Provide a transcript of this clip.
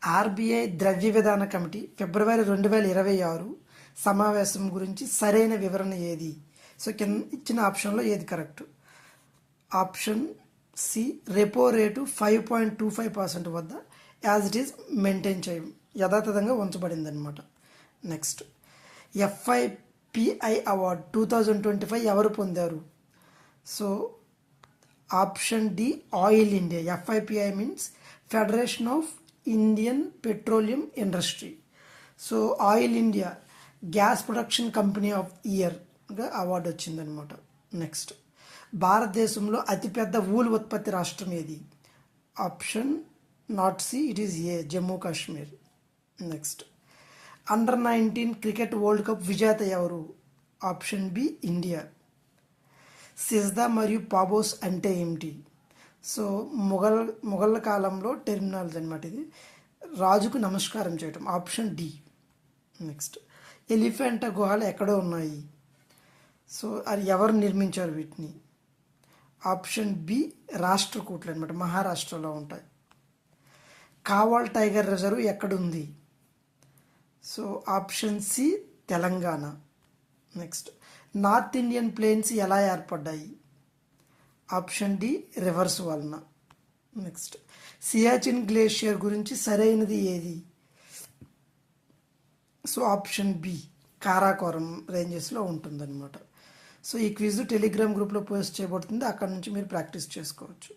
RBI ద్రవ్య విధాన committee ఫిబ్రవరి 2026 సమావేశం గురించి సరైన వివరణ ఏది? సో కింద ఇచ్చిన ఆప్షన్లో ఏది correct? Option C, repo rate 5.25% వద్ద యాజ్ ఇట్ ఈస్ మెయింటైన్ యథాతథంగా ఉంచబడింది అనమాట. నెక్స్ట్, ఎఫ్ఐపిఐ అవార్డ్ 2025 ఎవరు పొందారు? So option D, oil India. FIPI means federation of Indian petroleum industry. So oil India gas production company of ఇయర్గా అవార్డు వచ్చిందనమాట. Next, భారతదేశంలో అతిపెద్ద ఊలు ఉత్పత్తి రాష్ట్రం ఏది? Option not C, it is A, Jammu Kashmir. Next, under nineteen cricket world cup విజేత ఎవరు? Option B, India. సిజ్దా మరియు పాబోస్ అంటే ఏమిటి? సో మొఘల్ కాలంలో టెర్మినాలజీ అనమాట ఇది. రాజుకు నమస్కారం చేయటం. Option D. నెక్స్ట్, ఎలిఫెంటా గుహలు ఎక్కడో ఉన్నాయి. సో అది ఎవరు నిర్మించారు వీటిని? ఆప్షన్ బి, రాష్ట్రకూట్లు అనమాట, మహారాష్ట్రలో ఉంటాయి. కావాల్ టైగర్ రిజర్వ్ ఎక్కడుంది? So option C, Telangana. Next, north Indian plains ఎలా ఏర్పడ్డాయి? ఆప్షన్ డి, రివర్స్ వలన. నెక్స్ట్, సియాచిన్ గ్లేషియర్ గురించి సరైనది ఏది? సో ఆప్షన్ బి, కారాకోరం రేంజెస్లో ఉంటుందన్నమాట. సో ఈ క్విజ్ టెలిగ్రామ్ గ్రూప్లో పోస్ట్ చేయబడుతుంది, అక్కడ నుంచి మీరు ప్రాక్టీస్ చేసుకోవచ్చు.